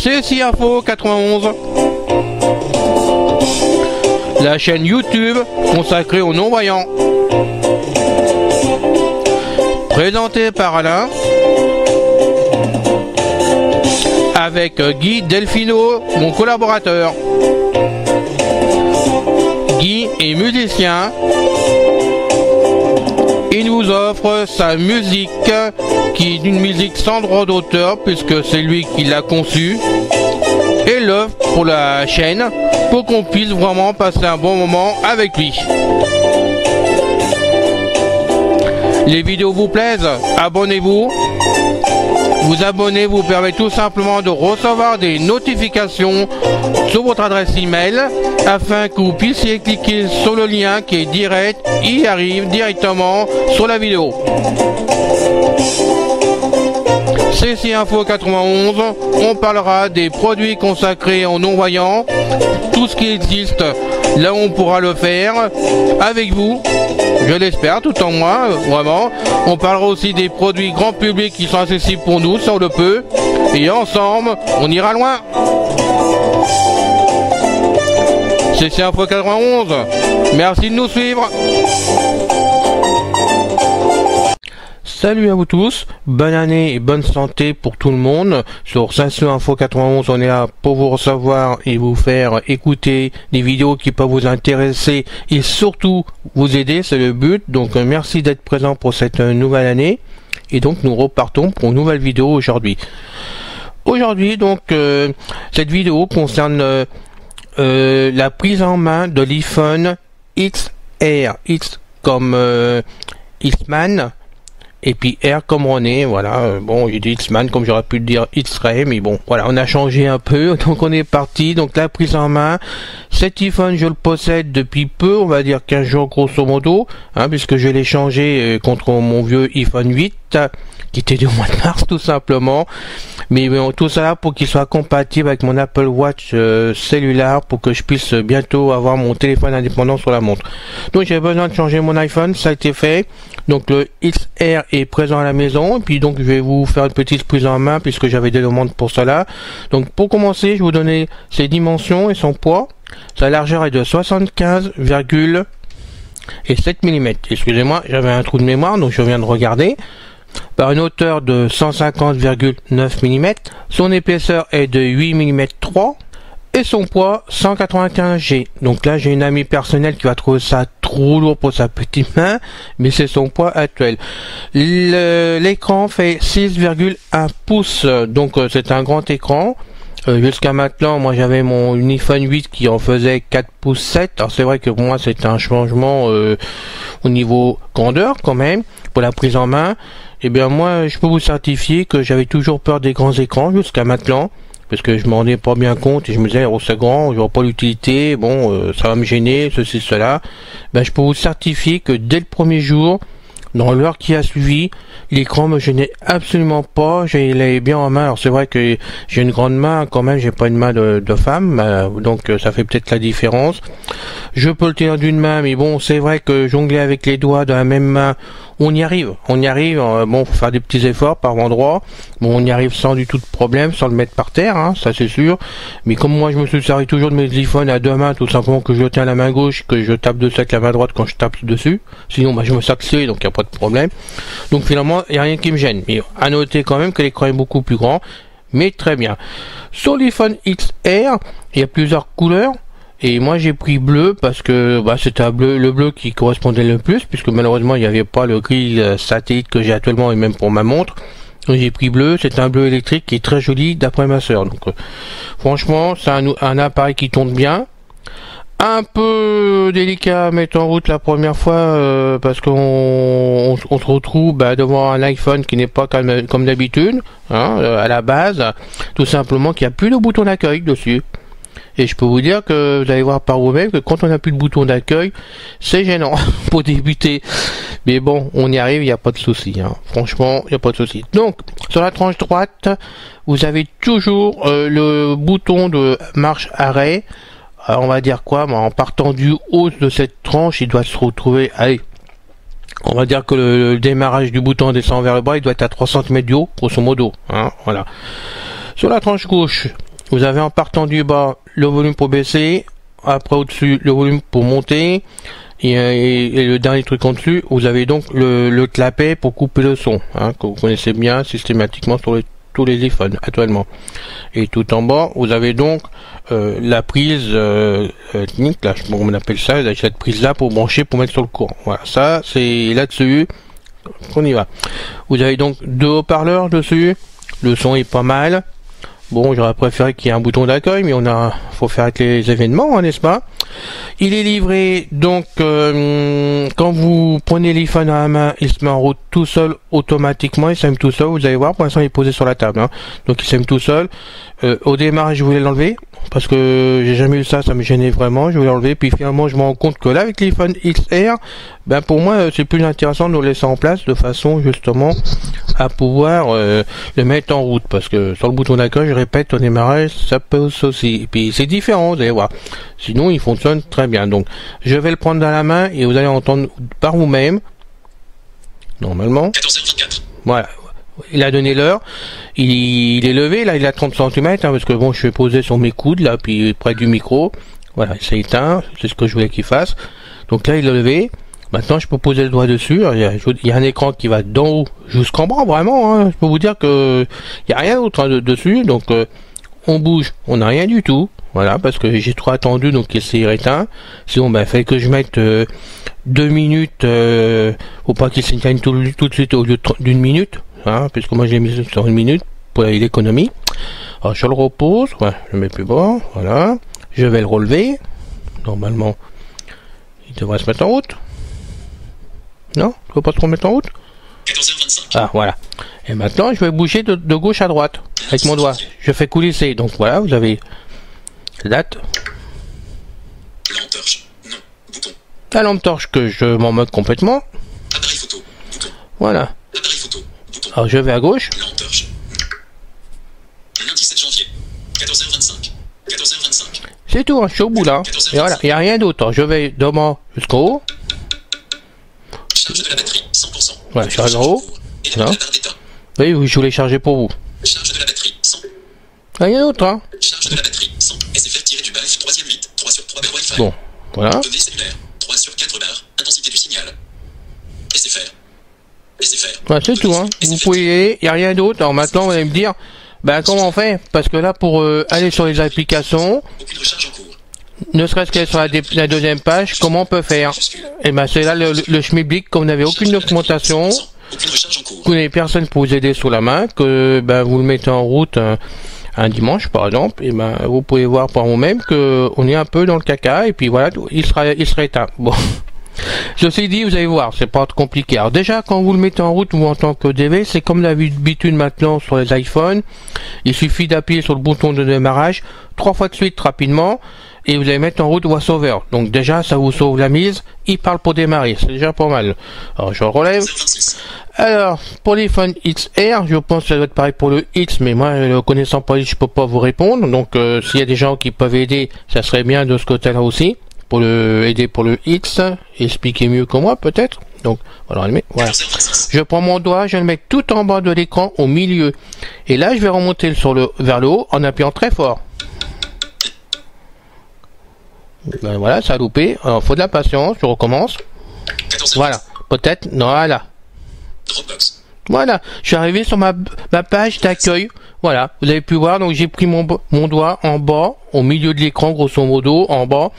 CSI Info 91, la chaîne YouTube consacrée aux non-voyants, présentée par Alain, avec Guy Delfino, mon collaborateur. Guy est musicien. Il nous offre sa musique, qui est une musique sans droit d'auteur, puisque c'est lui qui l'a conçue, et l'offre pour la chaîne, pour qu'on puisse vraiment passer un bon moment avec lui. Les vidéos vous plaisent? Abonnez-vous. Vous abonner vous permet tout simplement de recevoir des notifications sur votre adresse email afin que vous puissiez cliquer sur le lien qui est direct, il arrive directement sur la vidéo. CSI Info 91, on parlera des produits consacrés aux non-voyants, tout ce qui existe, là où on pourra le faire avec vous, je l'espère, tout en moi, vraiment. On parlera aussi des produits grand public qui sont accessibles pour nous, si on le peut, et ensemble, on ira loin. CSI Info 91, merci de nous suivre. Salut à vous tous, bonne année et bonne santé pour tout le monde. Sur CSI Info 91, on est là pour vous recevoir et vous faire écouter des vidéos qui peuvent vous intéresser et surtout vous aider, c'est le but. Donc merci d'être présent pour cette nouvelle année. Et donc nous repartons pour une nouvelle vidéo aujourd'hui. Aujourd'hui donc cette vidéo concerne la prise en main de l'iPhone XR, X comme X-Man. Et puis R comme René, voilà, bon, j'ai dit X-Man comme j'aurais pu le dire X-Ray, mais bon, voilà, on a changé un peu, donc on est parti, donc la prise en main, cet iPhone je le possède depuis peu, on va dire 15 jours grosso modo, hein, puisque je l'ai changé contre mon vieux iPhone 8, qui était du mois de mars tout simplement, mais bon, tout ça pour qu'il soit compatible avec mon Apple Watch cellulaire, pour que je puisse bientôt avoir mon téléphone indépendant sur la montre. Donc j'ai besoin de changer mon iPhone, ça a été fait, donc le XR est présent à la maison, et puis donc je vais vous faire une petite prise en main puisque j'avais des demandes pour cela. Donc pour commencer, je vais vous donner ses dimensions et son poids. Sa largeur est de 75,7 mm. Excusez-moi, j'avais un trou de mémoire, donc je viens de regarder. Par une hauteur de 150,9 mm. Son épaisseur est de 8 mm 3. Et son poids 195 G. Donc là j'ai une amie personnelle qui va trouver ça trop lourd pour sa petite main, mais c'est son poids actuel. L'écran fait 6,1 pouces, donc c'est un grand écran. Jusqu'à maintenant, moi j'avais mon iPhone 8 qui en faisait 4 pouces 7. Alors c'est vrai que pour moi c'est un changement au niveau grandeur quand même pour la prise en main. Et bien moi je peux vous certifier que j'avais toujours peur des grands écrans jusqu'à maintenant. Parce que je m'en rendais pas bien compte et je me disais, oh c'est grand, je vois pas l'utilité, bon, ça va me gêner, ceci, cela. Ben, je peux vous certifier que dès le premier jour, dans l'heure qui a suivi, l'écran me gênait absolument pas, j'allais bien en main. Alors c'est vrai que j'ai une grande main quand même, j'ai pas une main de femme, donc ça fait peut-être la différence. Je peux le tenir d'une main, mais bon, c'est vrai que jongler avec les doigts de la même main, on y arrive, bon, faut faire des petits efforts par endroit, bon, on y arrive sans du tout de problème, sans le mettre par terre, hein, ça c'est sûr, mais comme moi je me suis servi toujours de mes iPhones à deux mains, tout simplement que je le tiens à la main gauche, que je tape dessus avec la main droite quand je tape dessus, sinon bah, je me sacsais, donc il n'y a pas de problème, donc finalement il n'y a rien qui me gêne, mais à noter quand même que l'écran est beaucoup plus grand, mais très bien. Sur l'iPhone XR, il y a plusieurs couleurs. Et moi j'ai pris bleu parce que bah, c'était le bleu qui correspondait le plus, puisque malheureusement il n'y avait pas le gris satellite que j'ai actuellement et même pour ma montre. Donc j'ai pris bleu, c'est un bleu électrique qui est très joli d'après ma soeur. Donc franchement c'est un appareil qui tourne bien. Un peu délicat à mettre en route la première fois parce qu'on se retrouve devant un iPhone qui n'est pas comme d'habitude, hein, à la base, tout simplement qu'il n'y a plus de bouton d'accueil dessus. Et je peux vous dire que vous allez voir par vous-même que quand on n'a plus de bouton d'accueil, c'est gênant pour débuter. Mais bon, on y arrive, il n'y a pas de souci. Hein. Franchement, il n'y a pas de souci. Donc, sur la tranche droite, vous avez toujours le bouton de marche arrêt. On va dire quoi, en partant du haut de cette tranche, il doit se retrouver, allez, on va dire que le démarrage du bouton descend vers le bas, il doit être à 3 cm du haut, grosso modo. Hein, voilà. Sur la tranche gauche, vous avez en partant du bas le volume pour baisser, après au-dessus le volume pour monter, et le dernier truc en dessus, vous avez donc le clapet pour couper le son, hein, que vous connaissez bien systématiquement sur tous les iPhones actuellement. Et tout en bas, vous avez donc la prise technique, là, je sais pas comment on appelle ça, cette prise là pour brancher, pour mettre sur le courant. Voilà, ça c'est là-dessus qu'on y va. Vous avez donc 2 haut-parleurs dessus, le son est pas mal. Bon, j'aurais préféré qu'il y ait un bouton d'accueil, mais faut faire avec les événements, hein, n'est-ce pas? Il est livré, donc, quand vous prenez l'iPhone à la main, il se met en route tout seul, automatiquement, il s'allume tout seul, vous allez voir, pour l'instant, il est posé sur la table, hein. Donc, il s'allume tout seul. Au démarrage, je voulais l'enlever, parce que j'ai jamais eu ça me gênait vraiment, je voulais l'enlever, puis finalement, je me rends compte que là, avec l'iPhone XR, ben, pour moi, c'est plus intéressant de le laisser en place, de façon, justement, à pouvoir le mettre en route, parce que sur le bouton d'accueil, je répète, au démarrage, ça pose aussi, et puis c'est différent, vous allez voir, sinon il fonctionne très bien. Donc je vais le prendre dans la main et vous allez entendre par vous-même, normalement, 14h24. voilà, il a donné l'heure, il est levé, là il a 30 cm, hein, parce que bon, je suis posé sur mes coudes, là, puis près du micro, voilà, il s'est éteint, c'est ce que je voulais qu'il fasse. Donc là il est levé. Maintenant, je peux poser le doigt dessus. Il y a un écran qui va d'en haut jusqu'en bas, vraiment. Hein. Je peux vous dire que il y a rien d'autre, hein, dessus. Donc, on bouge, on n'a rien du tout. Voilà, parce que j'ai trop attendu, donc il s'est éteint. Sinon, ben, il fallait que je mette 2 minutes. Faut pas qu'il s'éteigne tout de suite au lieu d'une minute, hein, puisque moi j'ai mis sur 1 minute pour l'économie. Alors, je le repose. Ouais, je le mets plus bas. Voilà. Je vais le relever. Normalement, il devrait se mettre en route. Non, tu ne peux pas te remettre en route? 14h25. Ah, voilà. Et maintenant, je vais bouger de gauche à droite avec mon doigt. Je fais coulisser. Donc voilà, vous avez la date. Lampe torche. Non. Bouton. La lampe torche que je m'en moque complètement. Appareil photo. Bouton. Voilà. Appareil photo. Bouton. Alors je vais à gauche. Lampe torche. Lundi 7 janvier. 14h25. 14h25. C'est tout, hein, je suis au bout là. Et voilà, il n'y a rien d'autre. Je vais de bas jusqu'en haut. Charge de la batterie, 100%. Voilà, je suis en haut. Et la barre d'état. Oui, je voulais charger pour vous. Charge de la batterie, 100. Rien d'autre, hein. Charge de la batterie, 100. SFR tiré du bas F, 3ème 8. 3 sur 3 barres Wi-Fi. Bon, voilà. Données cellulaires, 3 sur 4 barres. Intensité du signal. SFR. SFR. Voilà, c'est tout, hein. Vous pouvez y aller, il n'y a rien d'autre. Alors maintenant, vous allez me dire, ben comment on fait? Parce que là, pour aller sur les applications, Aucune recharge en cours. ne serait-ce qu'être sur la deuxième page, comment on peut faire? Et ben c'est là le schmilblick, comme vous n'avez aucune documentation, Aucune recharge en cours. vous n'avez personne pour vous aider sous la main, que ben vous le mettez en route un dimanche par exemple, et ben vous pouvez voir par vous-même que on est un peu dans le caca, et puis voilà, il sera éteint. Bon. Ceci dit, vous allez voir, c'est pas compliqué. Alors déjà, quand vous le mettez en route, vous en tant que DV, c'est comme l'habitude maintenant sur les iPhones. Il suffit d'appuyer sur le bouton de démarrage 3 fois de suite rapidement, et vous allez mettre en route VoiceOver. Donc déjà, ça vous sauve la mise. Il parle pour démarrer, c'est déjà pas mal. Alors je relève. 14h26. Alors, pour l'iPhone XR, je pense que ça doit être pareil pour le X, mais moi, le connaissant pas, je peux pas vous répondre. Donc s'il y a des gens qui peuvent aider, ça serait bien de ce côté-là aussi. Pour le aider pour le X, expliquer mieux que moi peut-être. Donc voilà, voilà. 14h26. Je prends mon doigt, je le mets tout en bas de l'écran au milieu, et là je vais remonter vers le haut en appuyant très fort. Ben, voilà, ça a loupé. Alors faut de la patience, je recommence. 14h26. Voilà, peut-être, voilà. Dropbox. Voilà, je suis arrivé sur ma page d'accueil. Voilà, vous avez pu voir, donc j'ai pris mon doigt en bas, au milieu de l'écran, grosso modo, en bas.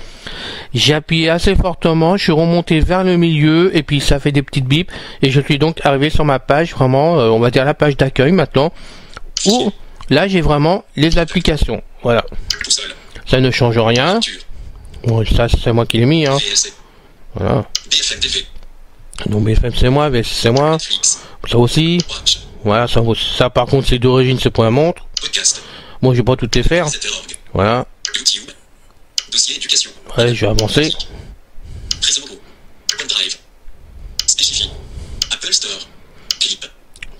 J'ai appuyé assez fortement, je suis remonté vers le milieu, et puis ça fait des petites bips, et je suis donc arrivé sur ma page, vraiment, on va dire la page d'accueil maintenant, où là j'ai vraiment les applications. Voilà, Tout seul. ça ne change rien. Lecture. Bon, ça c'est moi qui l'ai mis, hein. VLC. Voilà. BFM TV. Donc BFM c'est moi, VS c'est moi, Netflix. ça aussi. Watch. Voilà, ça par contre c'est d'origine, c'est pour la montre. Podcast. Moi je vais pas toutes les faire. ZRorg. Voilà, YouTube. Dossier éducation. ouais, je vais avancer. Trésor. OneDrive. Spécifique. Apple Store. Clip.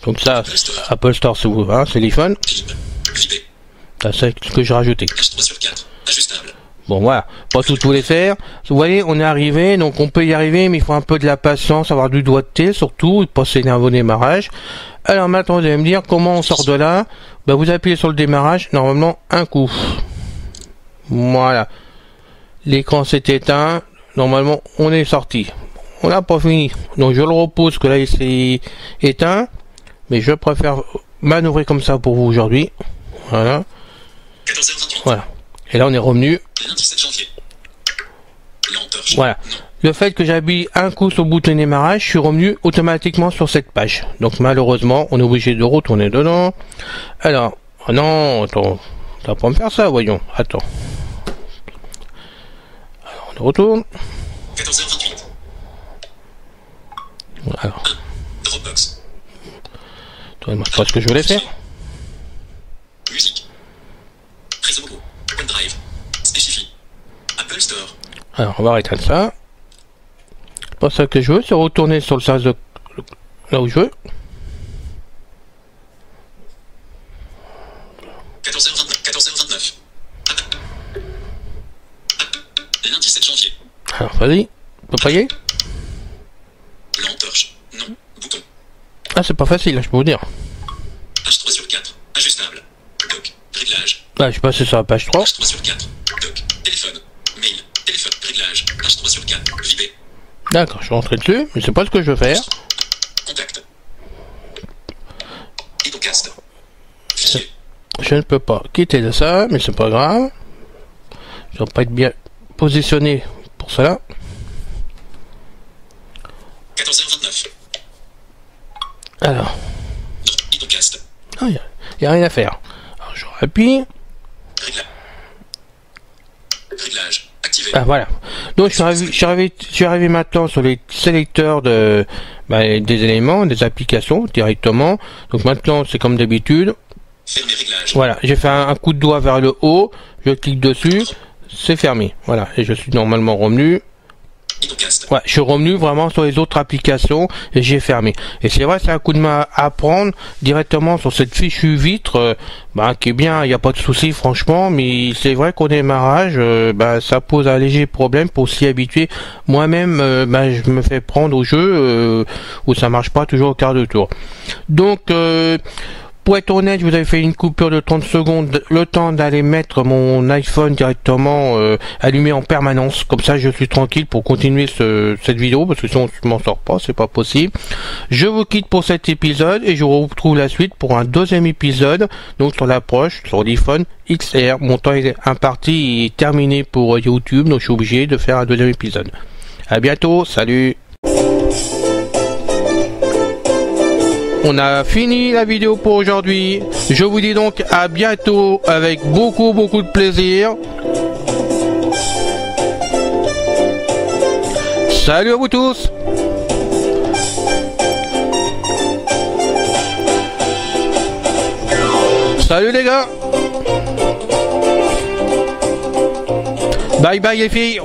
Donc ça, Apple Store c'est vous, hein, c'est l'iPhone. Clip. Vibé. Ça c'est ce que j'ai rajouté. H3 sur 4. Ajustable. Bon voilà, pas tout les faire. Vous voyez, on est arrivé, donc on peut y arriver, mais il faut un peu de la patience, avoir du doigté surtout, et pas s'énerver au démarrage. Alors maintenant, vous allez me dire comment on sort de là. Bah, vous appuyez sur le démarrage, normalement un coup. Voilà. L'écran s'est éteint, normalement on est sorti. On n'a pas fini, donc je le repose que là il s'est éteint, mais je préfère manœuvrer comme ça pour vous aujourd'hui. Voilà. 14h28. Voilà. Et là on est revenu. Lundi 7 janvier. Voilà. Le fait que j'appuie un coup sur le bouton de démarrage, je suis revenu automatiquement sur cette page. Donc malheureusement, on est obligé de retourner dedans. Alors, oh non, attends, ça va pas me faire ça, voyons. Attends. Alors, on retourne. 14h28. Alors. Dropbox. Attendez-moi, c'est pas ce que je voulais faire. Musique. Réseau mobile. OneDrive. Spécifie. Apple Store. Alors, on va arrêter ça. C'est pas ça que je veux, c'est retourner sur le sens de là où je veux. 14h29. 14h29. Lundi 7 janvier. Alors, vas-y, on peut pas y aller. Lampe torche. Non. Bouton. Ah, c'est pas facile, là, je peux vous dire. H3 sur 4. Ajustable. Doc. Réglage. Ah, je suis passé sur la page 3. H3 sur 4. Doc. Téléphone. Mail. Téléphone. Réglage. H3 sur 4. Vibé. D'accord, je suis rentré dessus, mais c'est pas ce que je veux faire. Contact. Idocast. Fichier. Je ne peux pas quitter de ça, mais c'est pas grave. Je dois pas être bien positionné pour cela. 14h29. Alors, Idocast. il n'y a rien à faire. Alors, je rappuie. Réglage. Activé. Ah, voilà. Donc, je suis arrivé maintenant sur les sélecteurs des éléments, des applications directement. Donc, maintenant, c'est comme d'habitude. Fermer réglage. Voilà, j'ai fait un coup de doigt vers le haut. Je clique dessus. C'est fermé. Voilà. Et je suis normalement revenu. Idocast. Ouais, je suis revenu vraiment sur les autres applications et j'ai fermé. Et c'est vrai, c'est un coup de main à prendre directement sur cette fichue vitre, qui est bien, il n'y a pas de souci franchement, mais c'est vrai qu'au démarrage, ça pose un léger problème pour s'y habituer. Moi-même, je me fais prendre au jeu où ça marche pas toujours au quart de tour. Donc, pour être honnête, je vous avais fait une coupure de 30 secondes, le temps d'aller mettre mon iPhone directement allumé en permanence. Comme ça, je suis tranquille pour continuer cette vidéo, parce que sinon, je m'en sors pas, c'est pas possible. Je vous quitte pour cet épisode et je vous retrouve la suite pour un deuxième épisode, donc sur l'approche, sur l'iPhone XR. Mon temps imparti est terminé pour YouTube, donc je suis obligé de faire un deuxième épisode. À bientôt, salut! On a fini la vidéo pour aujourd'hui. Je vous dis donc à bientôt avec beaucoup de plaisir. Salut à vous tous. Salut les gars. Bye bye les filles.